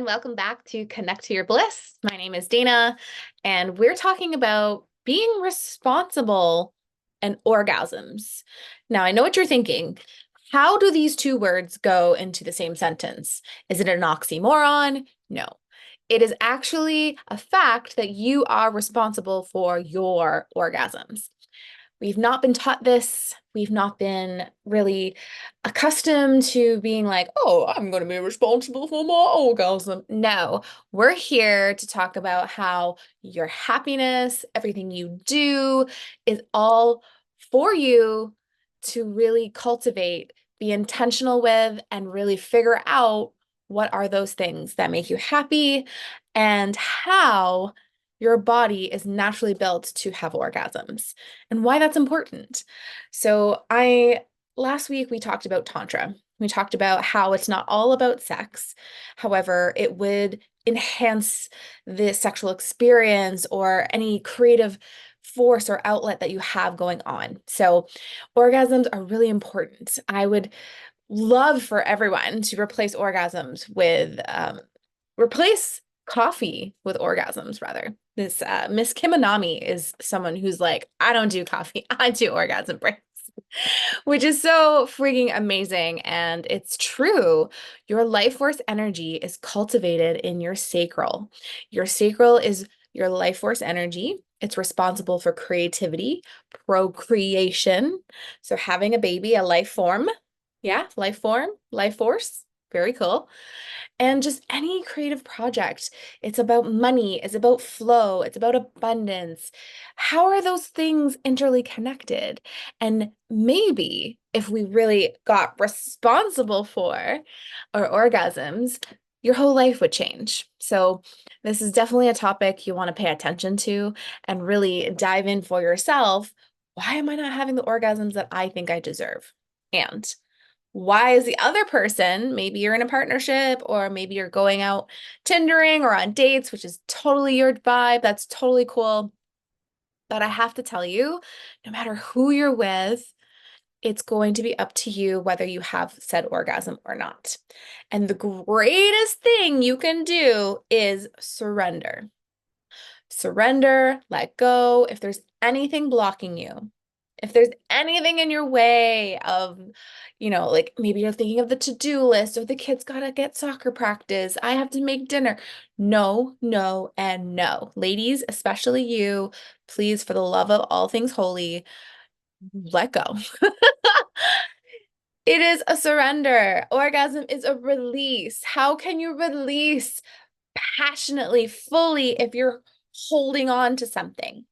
welcome back to Connect to Your Bliss. My name is Dana, and we're talking about being responsible and orgasms. Now, I know what you're thinking. How do these two words go into the same sentence? Is it an oxymoron? No. It is actually a fact that you are responsible for your orgasms. We've not been taught this. We've not been really accustomed to being like, oh, I'm going to be responsible for my orgasm. No, we're here to talk about how your happiness, everything you do is all for you to really cultivate, be intentional with, and really figure out what are those things that make you happy and how your body is naturally built to have orgasms and why that's important. So last week we talked about Tantra. We talked about how it's not all about sex. However, it would enhance the sexual experience or any creative force or outlet that you have going on. So orgasms are really important. I would love for everyone to replace orgasms with replace coffee with orgasms rather. This Miss Kimanami is someone who's like, I don't do coffee, I do orgasm breaks, which is so freaking amazing. And it's true. Your life force energy is cultivated in your sacral. Your sacral is your life force energy. It's responsible for creativity, procreation. So having a baby, a life form. Yeah, life form, life force. Very cool. And just any creative project. It's about money, it's about flow, it's about abundance. How are those things interconnected? And maybe if we really got responsible for our orgasms, your whole life would change. So, this is definitely a topic you want to pay attention to and really dive in for yourself. Why am I not having the orgasms that I think I deserve? And why is the other person, maybe you're in a partnership or maybe you're going out Tindering or on dates, which is totally your vibe. That's totally cool. But I have to tell you, no matter who you're with, it's going to be up to you whether you have said orgasm or not. And the greatest thing you can do is surrender. Surrender, let go. If there's anything blocking you, if there's anything in your way of, like maybe you're thinking of the to-do list or the kids gotta get soccer practice, I have to make dinner. No, no, and no. Ladies, especially you, please, for the love of all things holy, let go. It is a surrender. Orgasm is a release. How can you release passionately, fully if you're holding on to something?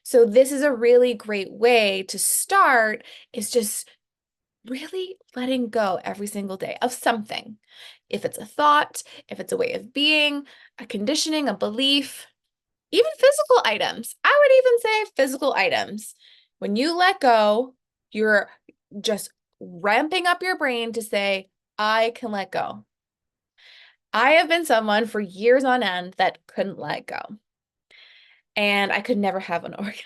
So this is a really great way to start is just really letting go every single day of something. If it's a thought, if it's a way of being, a conditioning, a belief, even physical items. I would even say physical items. When you let go, you're just ramping up your brain to say, I can let go. I have been someone for years on end that couldn't let go. And I could never have an orgasm.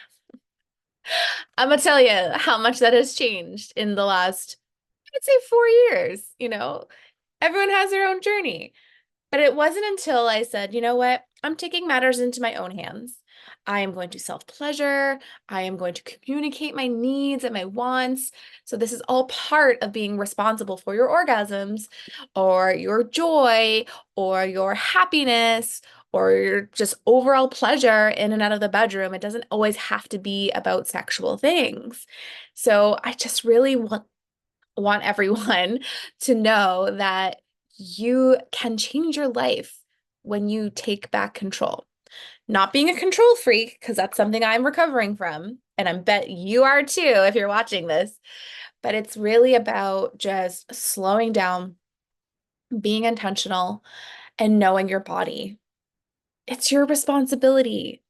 I'm gonna tell you how much that has changed in the last, I'd say 4 years. Everyone has their own journey. But it wasn't until I said, you know what? I'm taking matters into my own hands. I am going to self-pleasure. I am going to communicate my needs and my wants. So this is all part of being responsible for your orgasms or your joy or your happiness or your just overall pleasure in and out of the bedroom. It doesn't always have to be about sexual things. So I just really want everyone to know that you can change your life when you take back control. Not being a control freak, because that's something I'm recovering from, and I bet you are too if you're watching this, but it's really about just slowing down, being intentional, and knowing your body. It's your responsibility.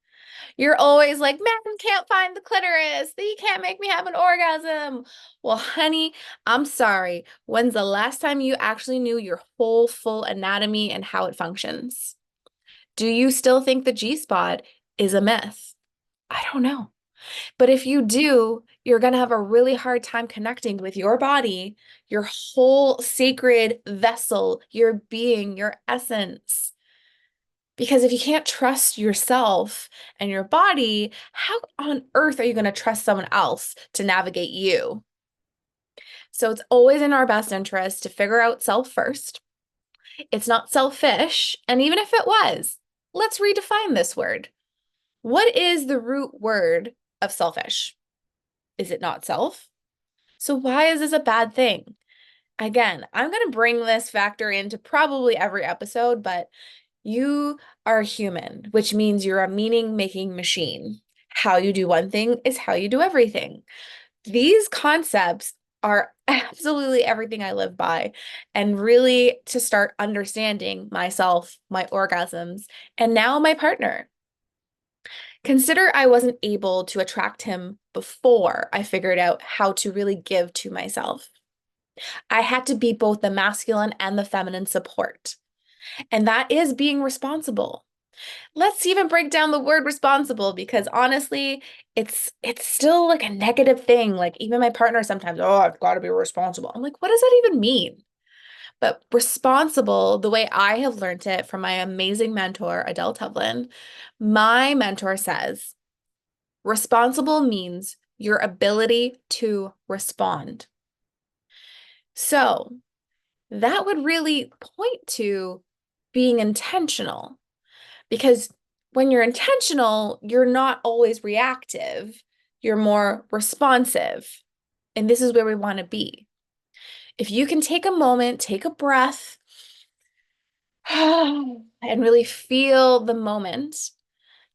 You're always like, men can't find the clitoris. They can't make me have an orgasm. Well, honey, I'm sorry. When's the last time you actually knew your whole full anatomy and how it functions? Do you still think the G spot is a myth? I don't know. But if you do, you're going to have a really hard time connecting with your body, your whole sacred vessel, your being, your essence. Because if you can't trust yourself and your body, how on earth are you going to trust someone else to navigate you? So it's always in our best interest to figure out self first. It's not selfish. And even if it was, let's redefine this word. What is the root word of selfish? Is it not self? So why is this a bad thing? Again, I'm going to bring this factor into probably every episode, but you are human, which means you're a meaning-making machine. How you do one thing is how you do everything. These concepts are absolutely everything I live by, and really to start understanding myself, my orgasms, and now my partner. Consider I wasn't able to attract him before I figured out how to really give to myself. I had to be both the masculine and the feminine support. And that is being responsible. Let's even break down the word responsible because honestly, it's still like a negative thing. Like even my partner sometimes, oh, I've got to be responsible. I'm like, what does that even mean? But responsible, the way I have learned it from my amazing mentor, Adele Tevlin, my mentor says, responsible means your ability to respond. So that would really point to being intentional because when you're intentional, you're not always reactive, you're more responsive. And this is where we want to be. If you can take a moment, take a breath, and really feel the moment,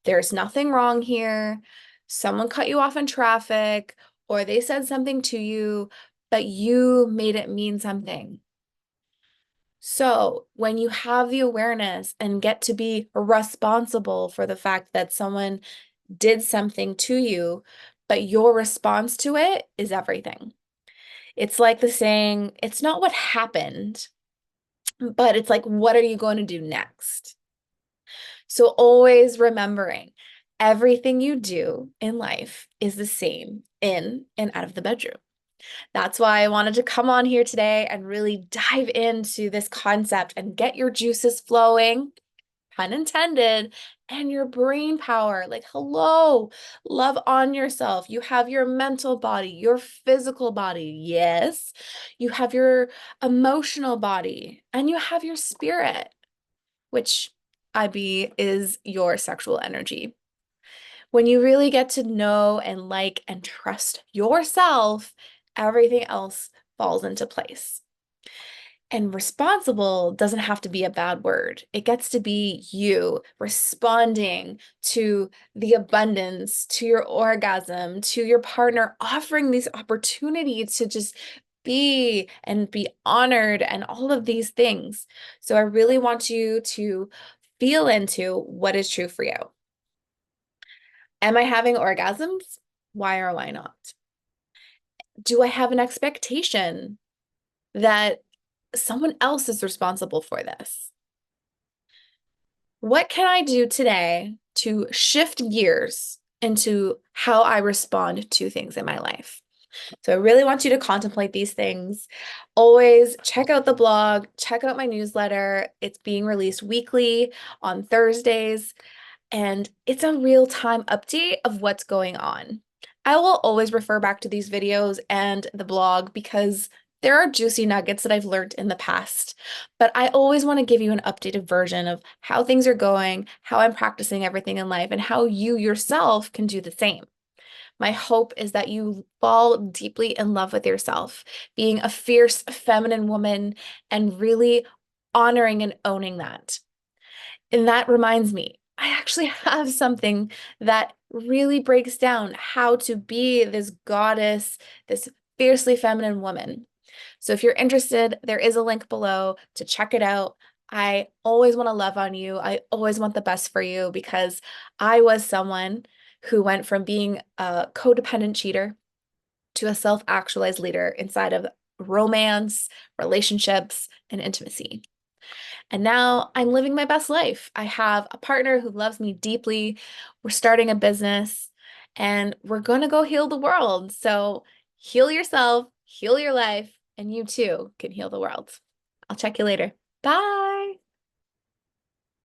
there's nothing wrong here. Someone cut you off in traffic, or they said something to you, but you made it mean something. So when you have the awareness and get to be responsible for the fact that someone did something to you, but your response to it is everything. It's like the saying, it's not what happened, but it's like, what are you going to do next? So always remembering everything you do in life is the same in and out of the bedroom. That's why I wanted to come on here today and really dive into this concept and get your juices flowing, pun intended, and your brain power. Like, hello, love on yourself. You have your mental body, your physical body. Yes. You have your emotional body, and you have your spirit, which IB is your sexual energy. When you really get to know and like and trust yourself, everything else falls into place. And responsible doesn't have to be a bad word. It gets to be you responding to the abundance, to your orgasm, to your partner, offering these opportunities to just be and be honored and all of these things. So I really want you to feel into what is true for you. Am I having orgasms? Why or why not? Do I have an expectation that someone else is responsible for this? What can I do today to shift gears into how I respond to things in my life? So I really want you to contemplate these things. Always check out the blog, check out my newsletter. It's being released weekly on Thursdays, and it's a real-time update of what's going on. I will always refer back to these videos and the blog because there are juicy nuggets that I've learned in the past, but I always want to give you an updated version of how things are going, how I'm practicing everything in life, and how you yourself can do the same. My hope is that you fall deeply in love with yourself, being a fierce feminine woman and really honoring and owning that. And that reminds me, I actually have something that really breaks down how to be this goddess, this fiercely feminine woman. So if you're interested, there is a link below to check it out. I always want to love on you. I always want the best for you because I was someone who went from being a codependent cheater to a self-actualized leader inside of romance, relationships, and intimacy. And now I'm living my best life. I have a partner who loves me deeply. We're starting a business, and we're going to go heal the world. So heal yourself, heal your life, and you too can heal the world. I'll check you later. Bye.